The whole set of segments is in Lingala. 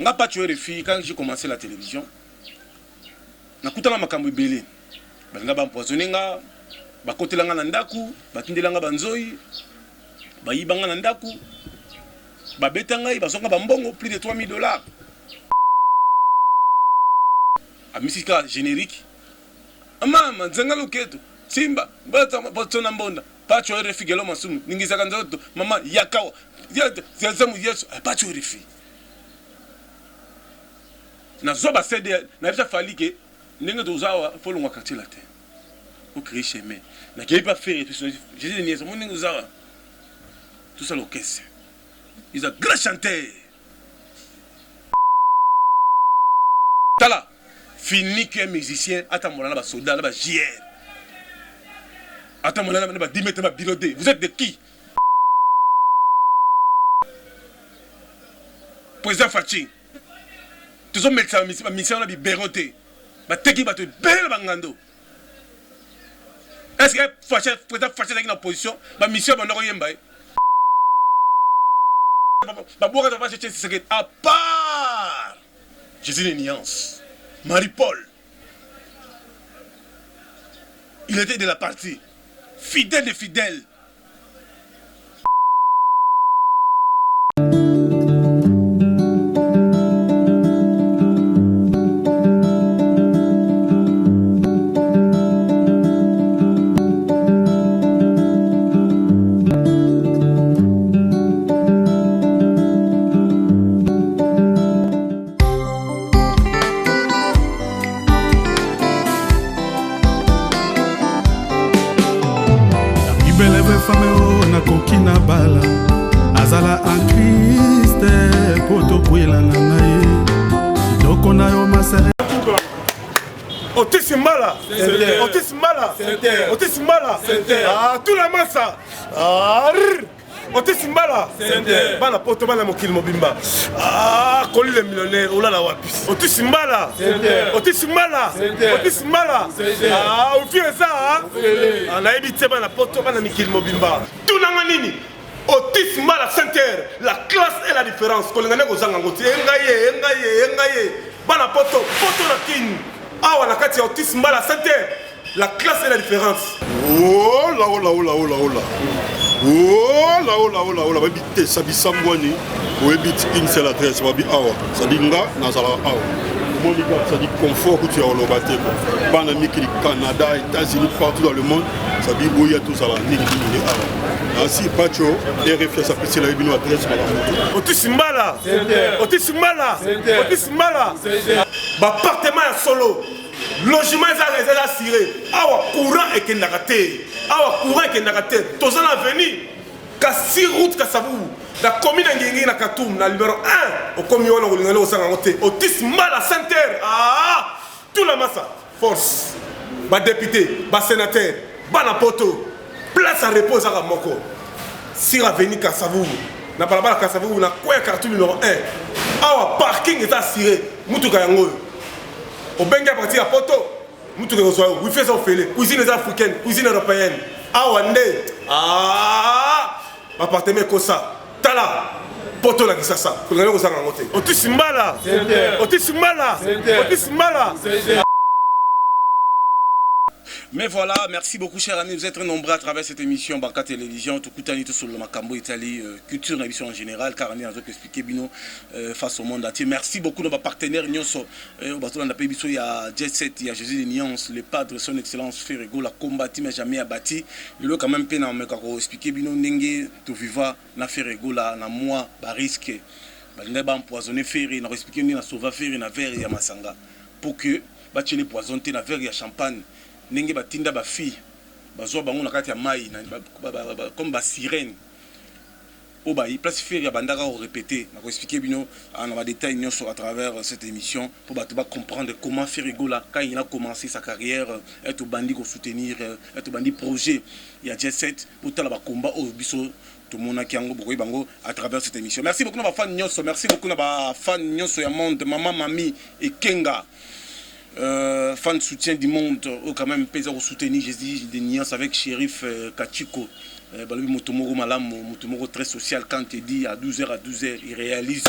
Nga pas tué les filles quand j'ai commencé la télévision. Nakutana makambo ebele. Balinga ba empoisonner nga, ba kotelanga na ndaku, ba tindelanga banzoi, ba yibanga na ndaku. Ba betanga ba zonga ba mbongo plus de $3000. A musique générique. Mama nzenga loketo. Simba, bata botona mbonda. Pas tué les filles gelo masumu. Ningizaka nzoto, mama yakawa. Ziazamu yesu, pas tué les filles. Na zoba cede na bisa falike ndenge dozawa folo ngwa quartier latin au créer chemin na qui pas faire Jésus de niaise mon ndenge dozawa tout ça l'orchestre ils ont grand chanteur tala fini que musicien attends ba soldat là ba JR attends mon là ba 10 mètres ba birodé vous êtes de qui président Fachi tous les médecins, ma mission est béroté. Ma teki va te belle bangando. Est-ce que fâché avec une opposition? Ma mission est en yemba. Ma bourre de vache c'est à part. Jésus de nuance. Marie-Paul. Il était de la partie. Fidèle de fidèle. Azala en Christ poto kwela na ngai doko na yo masere Otisimala ah tout la massa ah Otisimala bana poto bana mokili mobimba ah koli le millionnaire olala wapi Otisimala ah ufie ça ana ebite bana poto bana mikili mobimba tunanga nini Otisimala Center, la classe et la différence. Kolengane kozanga ngoti engaye bana poto la kin awa na kati Otisimala Center, la classe et la différence. Oh la babite sabi sambwani webit une seule adresse babi awa sadinga nazala awa monika ça dit confort que tu as au lobaté bana mikili Canada États-Unis partout dans le monde ça dit boya tout ça là ni awa ainsi pacho RFS ça peut la bino adresse Otisimala ba appartement ya solo logement est assuré awa courant et kendaka te tozana avenir kasi route kasabu la commune ngengi na Katoum na numéro 1 au komi wana kolingana osanga ngote Otisimala Center ah tout la massa force ba député ba sénateur bana poto place à repos à moko sur avenir Kasavu na balabala Kasavu na kwa carton numéro 1 awa parking est assuré mutuka yango au benga parti à poto mutuka kozwa wifi ça ofele cuisine africaine cuisine européenne awa nde ah appartement kosa tala poto la kisasa kulingana kozanga ngote Otisimala Mais voilà, merci beaucoup chers amis, vous êtes très nombreux à travers cette émission Banca Télévision, tout coutani tout sur le Macambo Italie, culture émission en général, car on a expliqué bino face au monde entier. Merci beaucoup de nos partenaires Nyonso, au bateau on a payé il y a Jet Set, il y a Jésus de Nuance, le padre son excellence Ferrego, la combattu mais jamais abattu. Le quand même peine mais quand expliquer bino nenge to viva na Ferrego là na moi ba risque. Ba ndeba empoisonner Ferré, na expliquer ni na sauva Ferré na verre ya masanga pour que ba tchele poisonner na verre ya champagne. Nenge batinda ba fille bazwa bango na kati ya mai comme ba sirène o ba i place faire ya bandaka au répéter na ko expliquer bino en ba détail nyonso à travers cette émission pour ba comprendre comment Ferrego là quand il a commencé sa carrière être bandi ko soutenir être bandi projet il y a Jet Set pour tala ba combat au biso tout le monde qui a bango à travers cette émission. Merci beaucoup na ba fan nyonso, merci beaucoup na ba fan nyonso ya monde maman mami et Kenga. Fan de soutien du monde, quand même, plaisir au soutenir Jésus de Nuance avec Shérif Kachiko. Mutomoro Malam, Mutomoro très social, quand il dit à 12h à 12h, il réalise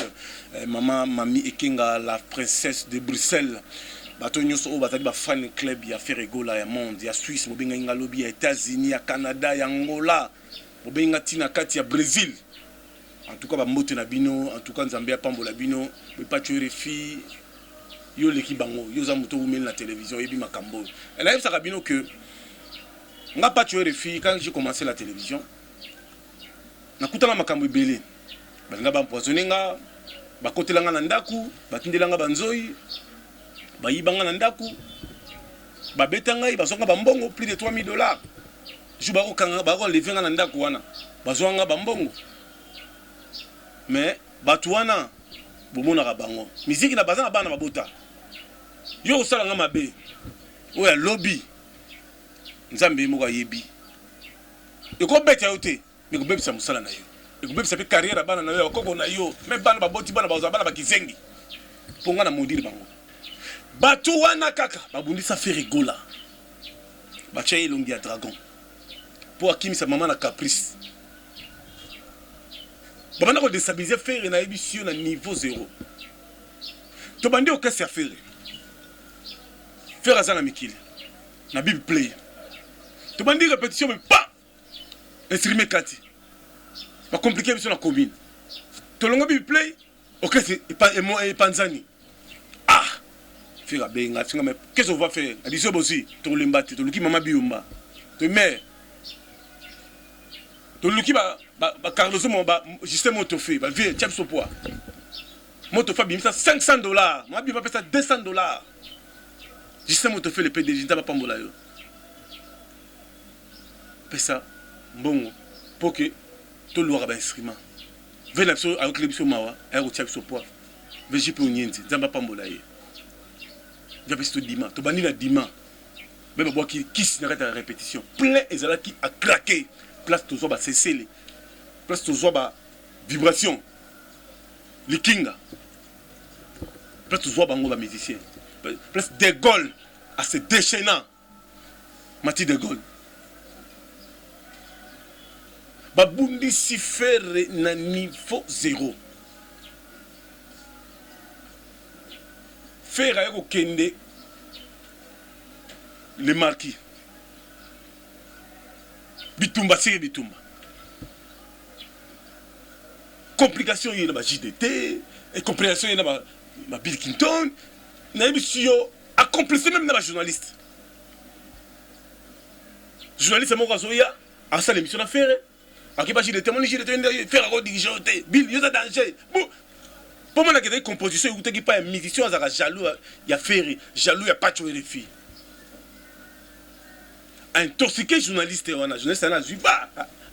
Maman Mami Ekenga, la princesse de Bruxelles. Bato nyonso o batali ba fan club ya Ferregola ya monde ya Suisse mobenga inga lobby ya États-Unis ya Canada ya Angola mobenga tina kati ya Brésil. En tout cas ba mbote na bino, en tout cas Nzambe apambola bino, be pas tuer les filles. Yo leki bango, yo za moto umeli na télévision yebi makambo. Et là il sa bino que on n'a pas tué les filles quand j'ai commencé la télévision. Nakutana makambo ebele. Balinga ba empoisonner nga, ba kotelanga na ndaku, ba tindelanga banzoi. Bayibanga na ndaku babetanga bazonga bambongo plus de $3000 ju bako kanga bako levenga na ndaku wana bazonga bambongo mais batu wana bomona ka bango musique na bazana bana babota yo osalanga mabe oya lobby Nzambe moko yebi eko beta yote mais ko bebisa musala na yo eko bebisa pe carrière bana na yo koko na yo mais bana baboti bana bazana bana bakizengi ponga na modire bango Bato wana kaka babundisa Ferregola batia elongi ya dragon po akimisa mama na caprice babanda ko déstabiliser Ferre na émission na niveau 0 to bandi okasi ya Ferre Ferre azana mikili na Bible play to bandi répétition mais pas instrument kati ba compliquer mission na commune to longo Bible play okasi et panzani mais qu'est-ce qu'on va faire? A dit ça aussi, tu le mets, tu le qui maman biomba, tu mets, tu le qui va Carlos mon justement mon fait, va viens, tiens son poids. Mon fait bien ça $500, moi bien va payer ça $200. Justement mon fait le PDG, t'as pas mbola yo. Paye ça, bon, pour que tu le vois instrument. Viens avec les bisous mawa, et au tiens son poids. Viens j'y peux niente, t'as pas mbola yo. Tu dima, tu bannis la dima. Même moi qui n'arrête la répétition. Plein et là qui a craqué. Place tous les cessez. Place tous les vibration. Les kinga. Place tous les musiciens. Place De Gaulle à se déchaînant. Mati De Gaulle. Babundi si faire na niveau 0. Faire avec au Kende le marquis Bitumba c'est Bitumba complication il y a la JDT et complication il y a la Bill Clinton na émission accomplissé même dans la journaliste mon rasoya à ça l'émission à faire à qui pas JDT mon JDT faire un dirigeant Bill il y a danger bon. Pour moi, il y a des compositions qui ne sont pas musicien, il y a jaloux, il y a ferré, jaloux, il n'y a pas tué les filles. Intoxiqué journaliste, journaliste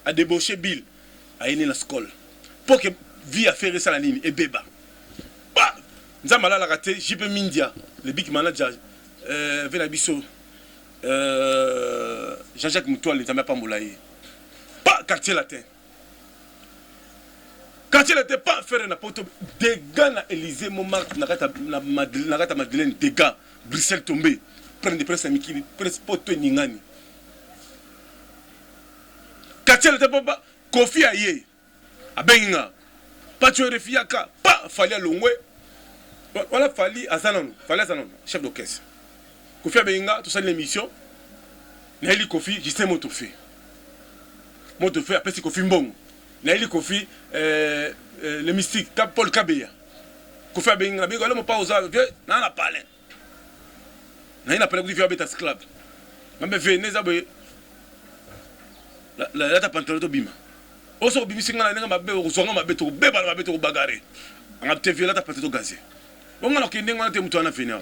a débauché Bill, a été dans la scole. Pour que vie a ferré ça la ligne, et béba. Nous avons raté, JP Mindia, le big manager, Venabiso, Jean-Jacques Moutoile, les amis pas moulaye. Pas quartier latin. Quand il n'était pas faire n'importe des gars na Élysée Montmartre na Madeleine des gars Bruxelles tombé prendre des presse amicales presse poto ningani quand il n'était pas Kofi Aye abenga pas tu refiaka pas fallait longwe voilà fallait azanon chef d'orchestre Kofi abenga tout ça l'émission na eli Kofi juste moto fait après c'est Kofi Mbongo Naïli Kofi, le mystique, Paul Kabeya. Kofi Abenga, il n'a pas osé, il n'a pas parlé. Il n'a pas parlé de Betas Club. Mais venez, la pantalon de Bima. Oso Bimi Singa, il n'a pas besoin de bébé, il n'a pas besoin de bagarre. On a TV, la pantalon de gazé. On a qu'il n'y a pas de venir.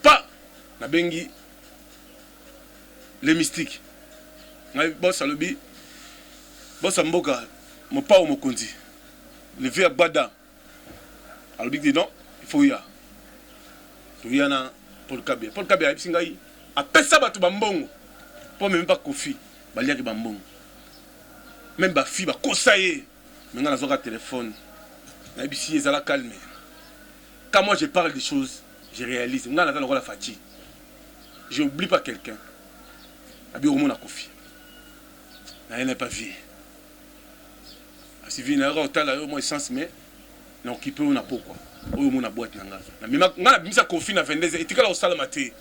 Pas, na bengi, le mystique. Boss à l'obi, boss à Mboka. Mon père au Mokondi, le vieux Bada, alors il dit non, il faut y aller. Il y a Paul Kabé. Paul Kabé a dit après ça, tu vas mbongo. Pour même pas Kofi, il y a mbongo. Même ma fille va conseiller. Maintenant, on a un téléphone. On a dit la calme. Quand moi je parle des choses, je réalise. On a la fatigue. Je n'oublie pas quelqu'un. On a dit au monde à Kofi. Elle n'est pas vie. Si vie n'a pas au moins essence, mais non, qui peut on a pourquoi. Ou on a boîte nanga. Mais ma mis à Kofi na 22 et tu as au salle maté.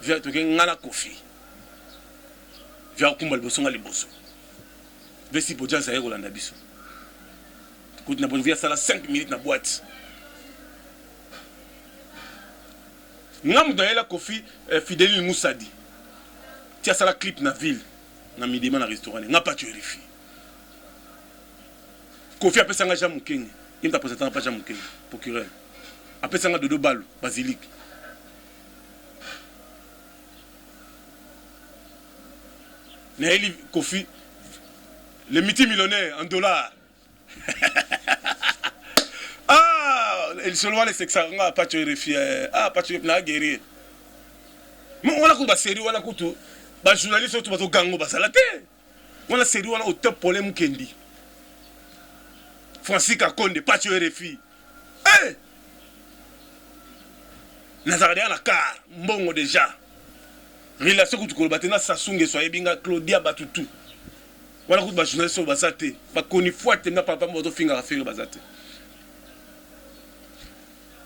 Viens te gagner ngana Kofi. Viens au kumba liboso ngali boso. Vesi pour jazz aéro landa biso. Quand na bonne via sala 5 minutes na boîte. Ngam dans la Kofi Fidèle Moussadi. Tu as sala clip na ville na midi na restaurant. Nga pas tu vérifies. Kofi a pesanga Jean Mukenge. Il t'a présenté pas Jean Mukenge, procureur. A pesanga Dodo Balo, basilique. Naeli Kofi, le multimillionnaire en dollars. Ah, il se voit les sexaranga, pas tu vérifies. Ah, pas tu na guérir. Mais on a quoi série, on a quoi tout. Bah journaliste tout bato gango basalate. On a série, on a au top problème Mukendi. Francis Kakonde, pas tu RFI. Eh! Nazardia na car, mbongo déjà. Relation que tu colbates na Sasunge soye binga Claudia Batutu. Wala ko ba journaliste so basate, ba koni fuate na papa moto finga affaire basate.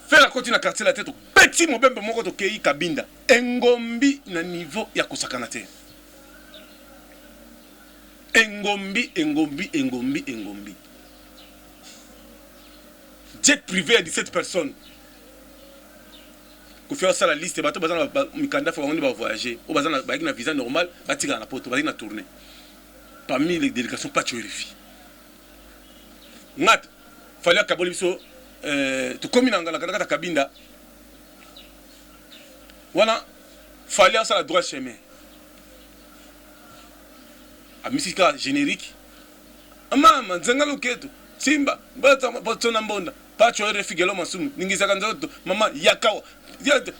Faire la côté na quartier la tête, petit mobembe moko to kei Kabinda. Engombi na niveau ya kosakana te. Engombi. Jet privé à 17 personnes. Qu'on fait ça la liste, bateau bazana mikanda faut on va voyager. Au bazana ba na visa normal, ba tika na poto, ba na tourner. Parmi les délégations pas tu vérifies. Ngat fallait kaboli biso to komina ngala kata Kabinda. Voilà, fallait ça la droit chemin. A musique générique. Mama nzangalo keto. Simba, bata botona mbonda. Pas tu refi gelo masumu. Ningizaka nzoto mama yakawa.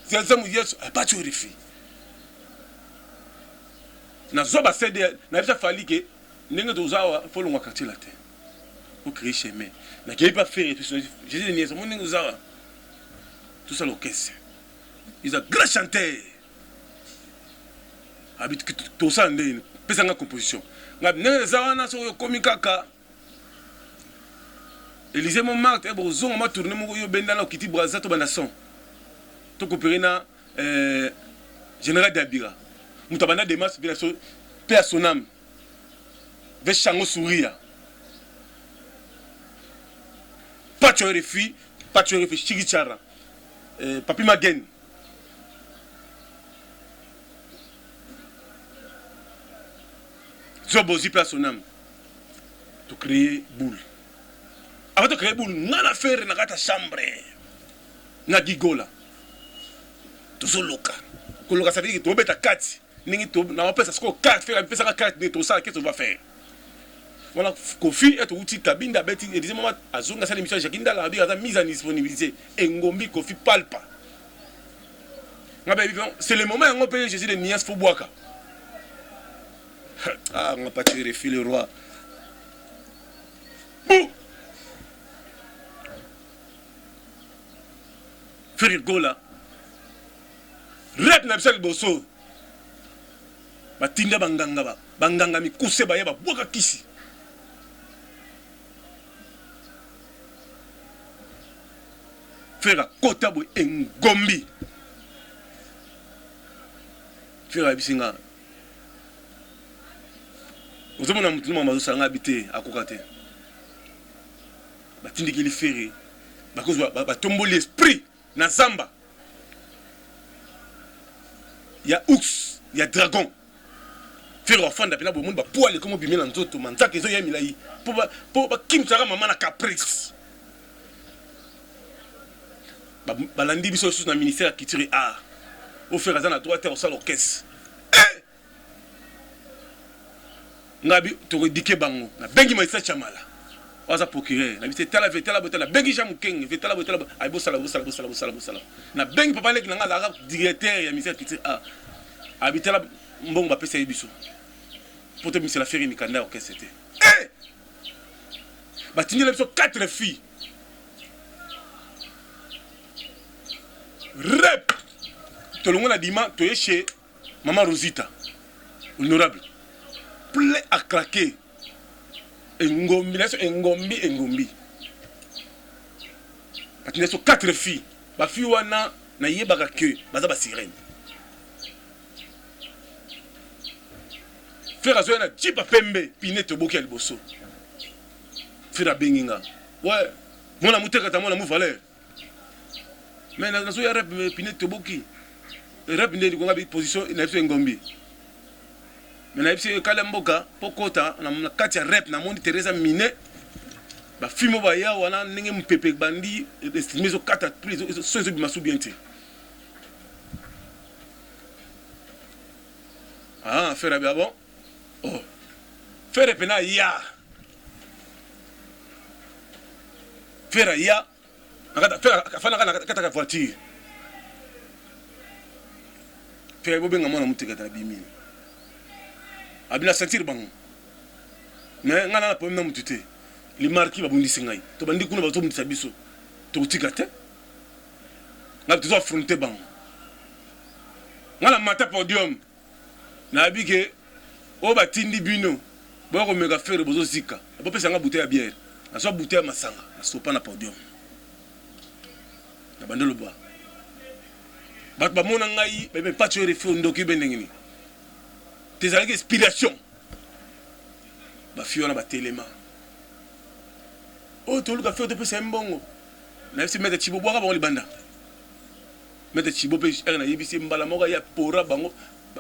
Ziazamu yesu pas tu refi. Na zoba cede na bisa falike ndenge dozawa folo ngwa quartier la terre. Pour créer chemin. Na qui pas faire Jésus de niaise mon ndenge dozawa. Tout ça l'orchestre. Ils ont grand chanteur. Habite que tout ça ndenge pesa nga composition. Nga ndenge dozawa na so komikaka. Élisée Montmartre, et bon, on m'a tourné mon yo bendana kiti braza to banasson. To coopérer na général d'Abira. Mutabana de mas bien so paix à son âme. Ve chango sourire. Pas tu refi Chigichara. Papi Magen. Zobozi paix à son âme. To créer boule. Avant de créer boule, on a fait une chambre. Na gigola. Tout ça loca. Quand loca ça veut dire que tu vas mettre 4. Na va penser que 4 faire penser à 4 mais tout ça qu'est-ce que tu vas faire. Voilà, Kofi est outil Kabinda beti et disait maman azunga ça l'émission Jakinda la bi mise en disponibilité Ngombi Kofi palpa. C'est le moment où on peut Jésus de Nias Foboaka. Ah, on va pas tuer le roi. Faire gola. Rep na bisal boso. Batinda banganga mi kuse ba yeba boka kisi. Faire kota bo Ngombi. Faire bisinga. Ozomona mutu mama zo sanga habité akokate. Batindi ki li feré. Ba tomboli l'esprit. Na Zamba, il y a ours, il y a dragon. Faire enfant d'appeler au monde pour aller comme bimé dans tout le monde. Ça qu'ils ont mis là, pour Kim Sara maman na caprice. Balandi biso sous na ministère qui tire art. Au faire à droite au salon caisse. Ngabi to redike bango. Na bengi ma isa chamala. Oza procureur na bité tala botala bengi Jean Mukenge vetala botala ay bosala na bengi papa lek nga la directeur ya ministère qui a habitala mbongo ba pesa biso pour te ministère la faire mikanda au qu'est-ce c'était ba tindi la biso 4 filles rep to longo na dima to chez maman Rosita honorable plein à craquer. Engombi. Parce que 4 filles. Ma fille wana na yebaka que baza ba sirène. Frère Azoya na jipa pembe pine toboki ya liboso. Frère Benginga. Ouais. Mona muteka ta mona mu valeur. Mais na Azoya rap pine toboki. Rap ndé ko ngabi position na biso engombi. Mais na biso kala mboka pokota na kati ya rap na mondi Teresa Mine. Ba fimo ba ya wana ndenge mpepe bandi estimé zo 4 plus so zo bimasu bien te. Ah, faire bien bon. Oh. Faire pena ya. Faire ya. Faire fana kata voiture. Faire bo benga mona muteka ta bimi. Abina sentir bango. Mais ngana na problème na mutute. Les marquis va bondisser ngai. To bandi kuna ba to bondisa biso. To utika te. Na tu dois affronter bango. Ngala mata podium. Na bike o batindi bino. Bo ko mega faire bozo zika. Bo pesa nga bouteille ya bière. Na so bouteille ya masanga. Na so pa na podium. Na bandelo ba. Bat ba mona ngai ba pas tu refo ndoki benengini. Tes avec inspiration. Ba fiona ba telema. Oh, tu as fait de plus un bon. Na si mettre Chibo boire ba libanda. Mettre Chibo pe na yebisi mbala moka ya pora bango.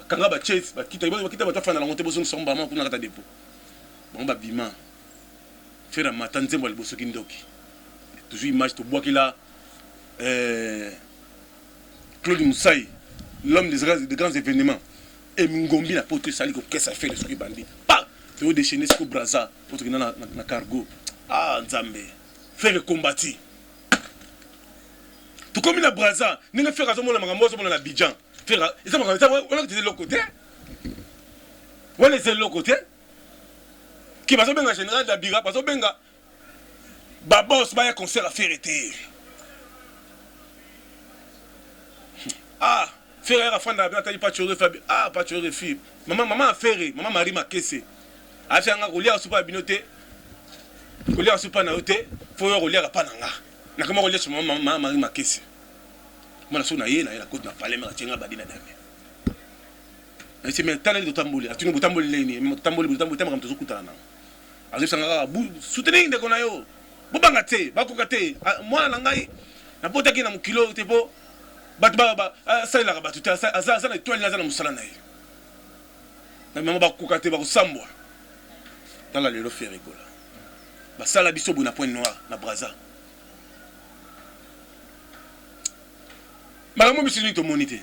Kanga ba chase ba kita ba fana la monter bozo nsomba ma kuna kata depo. Bon ba bima. Faire matin nzembo liboso kindoki. Toujours image to bois qu'il a Claude Moussaï, l'homme des grands événements. Et Ngombi la pote sali ko qu'est-ce ça fait le truc bandit. Pas tu déchaîner ce braza pour que na cargo. Ah, Nzambe. Faire le combattre. Tout comme la braza, n'est faire à ce moment-là, on a Abidjan. Faire, et ça, on a dit de l'autre côté. On a dit de l'autre côté. Qui va se benga général d'Abira, parce que benga. Babos, il y a un concert à faire été. Ah, faire à fin d'Abira, t'as dit pas tuer Fabi. Ah, pas tuer fille. Maman a fait, maman Marie m'a caissé. A fait un gars, on lit à souper à Binoté. Kolia supa na yote faut yo kolia pa nanga na kama kolia sur maman Marie Makesi mona so na ye na côte na palais ma tienga badina dame na c'est maintenant le tamboli atuni butamboli leni me tamboli tamba mtozo kutana azisanga bu soutenir ndeko na yo bobanga te bakoka te mwana na ngai na pota ki na mukilo te po bat ba ça la ba tuta ça na étoile na musala na ye na mama bakoka te ba kusambwa dans la lelo fait rigola. Basala biso bona point noir na braza. Malamo bisini to monité.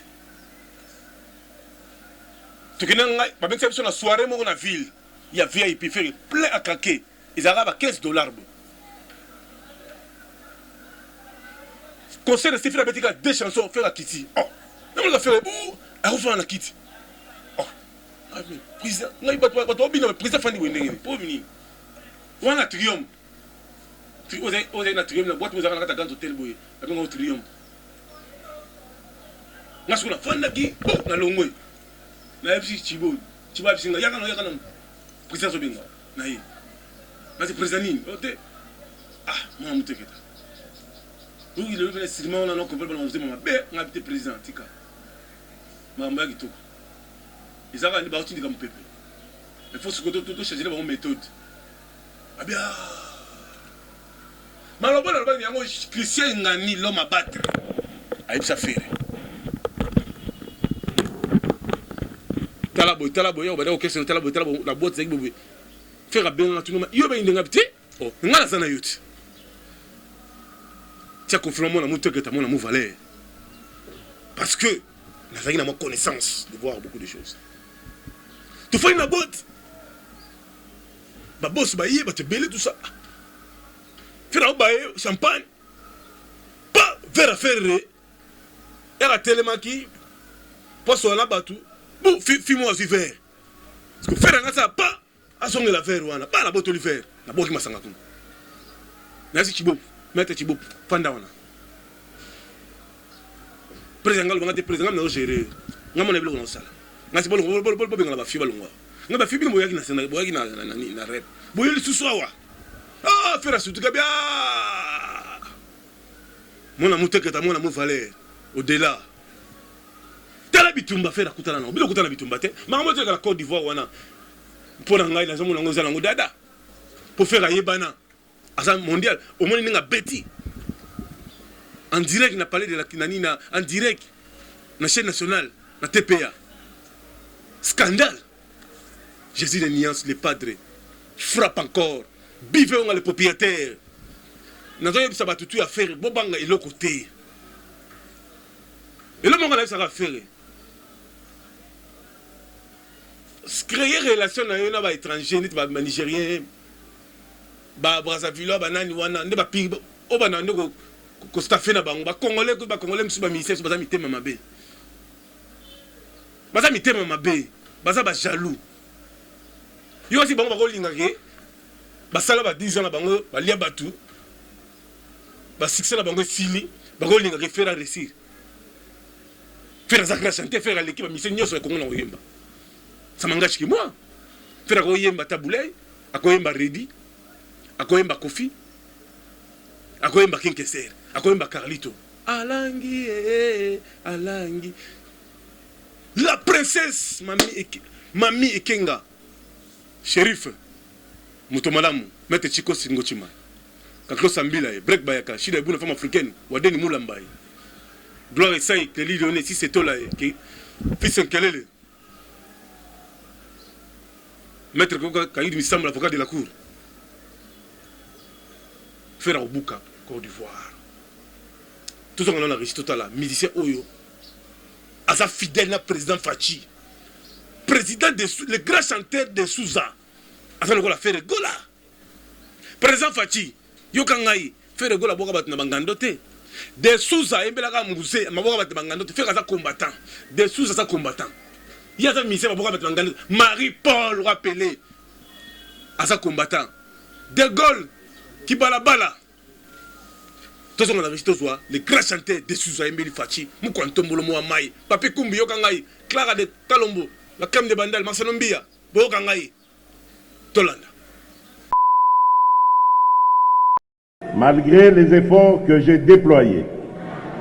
Tu connais ngai ba ben sur la soirée mo na ville. Il y a VIP faire plein à craquer. Ils arrivent à $15. Conseil de Stéphane Betika 2 chansons faire à Kitty. Oh, on va faire bou, à refaire la Kitty. Oh. Ah mais président, ngai ba to président Fandi Wendenge. Pour venir. On a triomphe. Tu oses na triomphe na boîte vous avez na grand hôtel boy. Avec un triomphe. Na sula fanda ki na longwe. Na FC Chibo. Chibo bisinga yakana. Président Sobinga. Na yi. Na c'est président ni. Ote. Ah, moi muteketa. Nous il est seulement on a non complètement on se mama be on habite président tika. Mamba ki toko. Izaka ni ba otindi comme peuple. Il faut se que tout changer la méthode. Ah bien. Malobo na ba yango Christian ngani l'homme à battre. Aïe ça fait. Talabo yo ba o question talabo la boîte c'est que faire bien tout le yo ba indenga biti. Oh, ngala sana yote. Tia confirmement na montre que ta mon valeur. Parce que nous avons une connaissance de voir beaucoup de choses. Tu fais une boîte. Ba boss ba yé ba te belé tout ça. Faire un bail champagne. Pas verre à faire. Et la télémaki. Pas sur la batou. Bon, fais-moi aussi verre. Parce que faire ça pas à son la verre ou à pas la boîte de verre. La boîte qui m'a sangatou. Merci Chibo. Maître Chibo. Fanda wana. Président le président na gérer. Ngamo na bilo na sala. Ngasi bolo bolo bolo bolo ngala ba fi balongwa. nga ba fibi boyaki na sena boyaki na rap boyeli suswawa ah faire surtout ka bien mona muteketa mona mo valeur au-delà tala bitumba faire kutana na bilo kutana bitumba te makambo te la Côte d'Ivoire wana pona ngai na zomo ngoza lango dada pour faire ayebana asa mondial au moins ninga beti en direct na parler de la kinanina en direct na chaîne nationale na TPA scandale Jésus les nuances les padres frappe encore bive on les propriétaires nazoye bisa batutu ya faire bobanga eloko te eloko monga na ça faire créer relation na yo na ba étranger ni ba nigérien ba Brazzaville ba nani wana nde ba pi o ba na ndeko ko staffer na bango ba congolais musu ba ministère ba za mitema mabe baza mitema mabe baza ba jaloux yo aussi bango ba ko linga ke ba sala ba 10 ans na bango ba lia batu ba succès na bango fili ba ko linga ke faire réussir faire ça chanter faire l'équipe ministère nyoso ko ngona oyemba ça m'engage que moi faire ko yemba tabulay akoyemba ready akoyemba kofi akoyemba kinkeser akoyemba carlito alangi alangi la princesse mami ekenga shérif mutomalamu mete chiko singochima kaklo sambila break bayaka shida ibuna femme africaine wadeni mulamba gloire sai que li donné si c'est toi là qui fils kelele maître Koka Kaïd Missam, l'avocat de la cour. Faire au Bouka, Côte d'Ivoire. Tout ça, on a réussi total. Musicien Oyo. Asa fidèle à président Fachi. Président le grand chanteur de Souza. Asa le gola faire gola. Président Fachi. Yokangai. Faire gola boka bat na bangandote. De Souza, embelaka muguse, maboka bat bangandote. Faire asa combattant. De Souza sa combattant. Il y a un ministère Marie-Paul rappelé à sa combattant. De Gaulle qui balabala. Tout ce qu'on a réussi les grands chanteurs de Souza Mbeli Fachi, Moukantombolo Mouamai, Papé Kumbi Yokangai, Clara de Talombo, la crème de Bandal, Marsanombia, Bokangai, Tolanda. Malgré les efforts que j'ai déployés,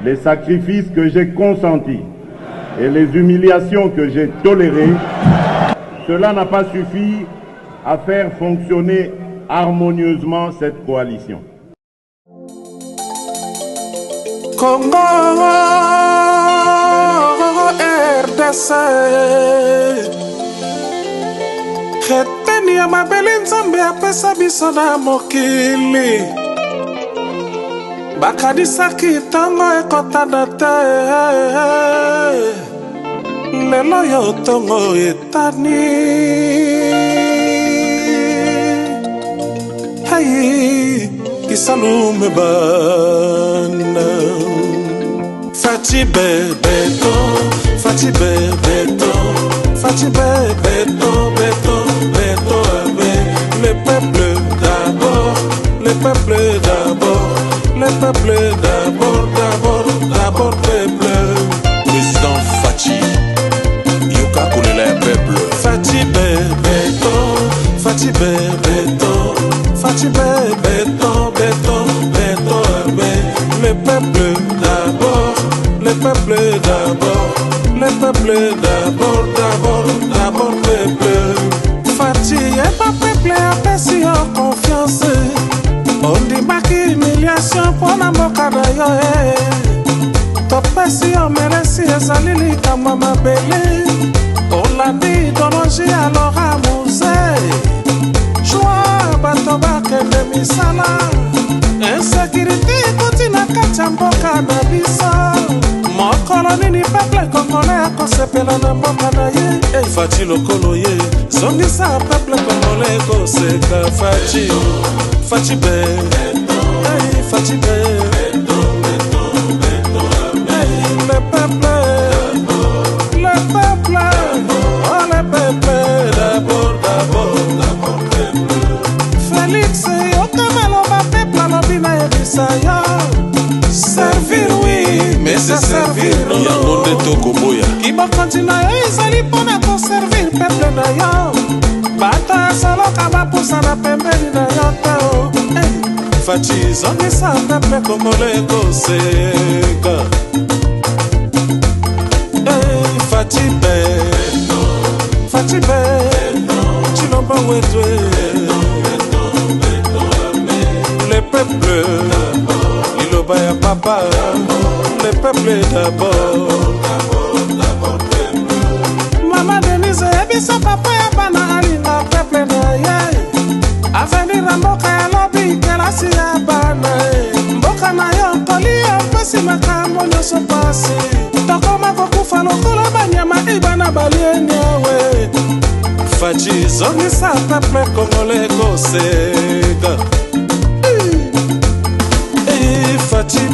les sacrifices que j'ai consentis, et les humiliations que j'ai tolérées, cela n'a pas suffi à faire fonctionner harmonieusement cette coalition. Congo RDC Heteni ya mabele nzambe apesa biso na mokili bakadisaki tango ekotana te lelo yo tongo etani hey kisalume bana Fachi bebeto Fachi bebeto Fachi bebeto beto beto le peuple d'abord le peuple d'abord le peuple d'abord d'abord d'abord peuple président Fachi Yoka Koulela peuple Fachi bebeto Fachi bebeto Fachi bebeto beto beto le peuple d'abord le peuple d'abord le peuple d'abord d'abord d'abord peuple Fachi est pas peuple apprécie en confiance on dit pas humiliation pour la moka na yo topesi on mereci ezalili kama mabele on l'a dit donoji alors amuse joie bato bakende misala insécurité continue katia mboka na biso mokolo nini peuple congolais akosepela na mboka na ye Fachi lokolo ye zongisa peuple congolais koseka Fachi Fachi beto Fachi beto le peuple oh le peuple d'abord d'abord Félix yokamelo ba peuple alobi na yebisa yo servir oui mais c'est servir yango nde tokoboya bokonzi na yo ezali mpona koservir peuple na yo bato asoloka bapusana pembeni na yo te Fachi zongisa peuple congolais ekoseka Fachi be Chilomba Wedwe le peuple Liloba ya papa le peuple d'abord Mama Denise ebisa papa ya bana alinga peuple na ye avenir mboka ya lobi kelasi ya bana mboka na yo kolia pesi makambo nyonso pasi tokoma kokufa lokola banyama ibana balieni awe Fachi zongisa peuple congolais ekoseka Fachi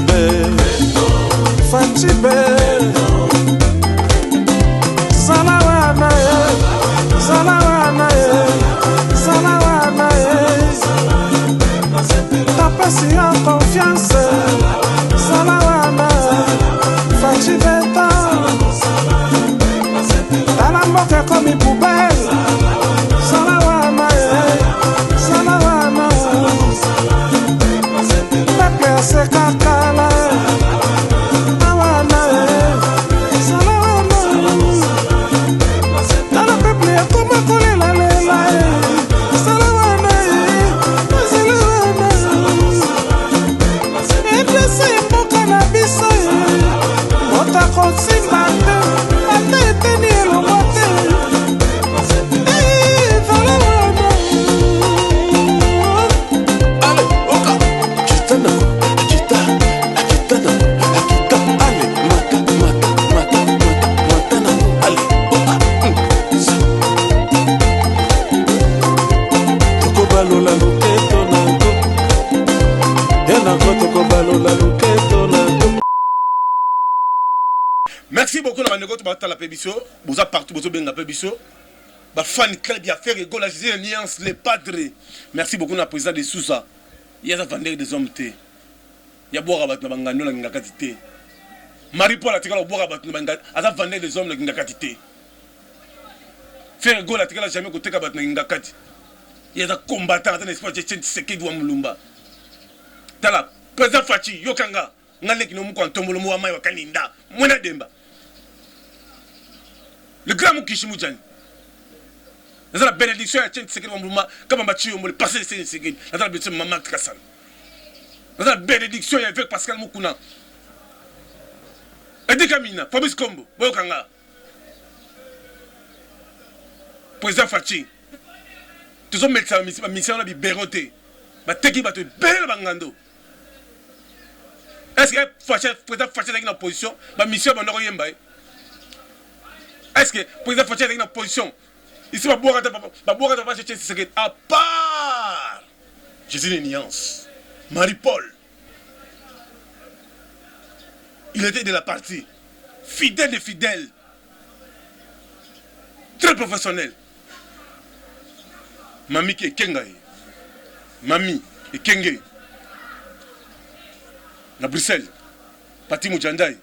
be Salawana tapesi yo confiance Salawana Fachi beta tala mboka komi poubelle Salawana peuple asekakala awana Salawana tala peuple akoma kolelalela Salawana eplese mboka na biso motakosimba te ata eteni elongo te Merci beaucoup na baneko to batala pebiso boza partout bozo benga pebiso ba fan club ya faire ego la alliance les padres. Merci beaucoup na président de Sousa ya za vendre des hommes te ya boira bat na bangano na ngakati te Marie Paul atikala boira bat na bangano aza vendre des hommes na ngakati te faire ego la tikala jamais koteka bat na ngakati ya za combattant dans l'espace de Tshisekedi wa Mulumba tala président Fachi yokanga ngale kino muko ntombolo mo amai wakaninda mwana demba le grand Mukishimu Djani la bénédiction à Tshisekedi wa Mulumba kama bachi yo le passé de Tshisekedi la bénédiction Maman Kassan la bénédiction avec Pascal Mukuna Edi Kamina Fabrice Kombo boyokanga président Fachi tous hommes mettent sa mission na biberoté ba teki ba to belle bangando. Est-ce que président Fachi est dans position ma mission ba ndoko yemba est-ce que président Fachi est dans position ici ba boire va chercher Tshisekedi à part Jésus une nuance Marie-Paul il était de la partie fidèle de fidèle très professionnel Mami qui est Kengaï. Mami et Kenge. Na Bruxelles. Pati Moujandai.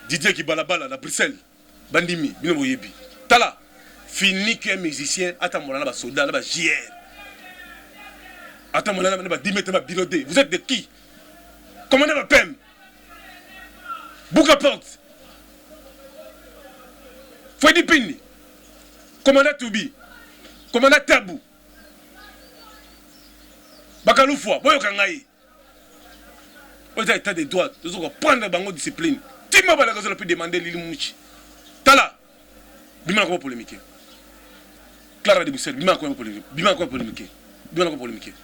Didier qui balabala na Bruxelles. Bandimi. Bino Yebi. Tala. Fini qu'un musicien. Attends-moi là, soldat, là, JR. Attends-moi là, 10 mètres, birodé. Vous êtes de qui? Commandant ma PEM. Bouka Porte. Fouedi Pini. Commandant Toubi, commandant Tabou, Bakaloufwa, Boyokangaï. Vous avez état de droit, vous allez prendre bango discipline. Tima Balaga, vous allez plus demander Lili Mouchi. Tala, Bima comment polémiquer. Clara de Bruxelles, Bima comment polémiquer. Bima comment polémiquer.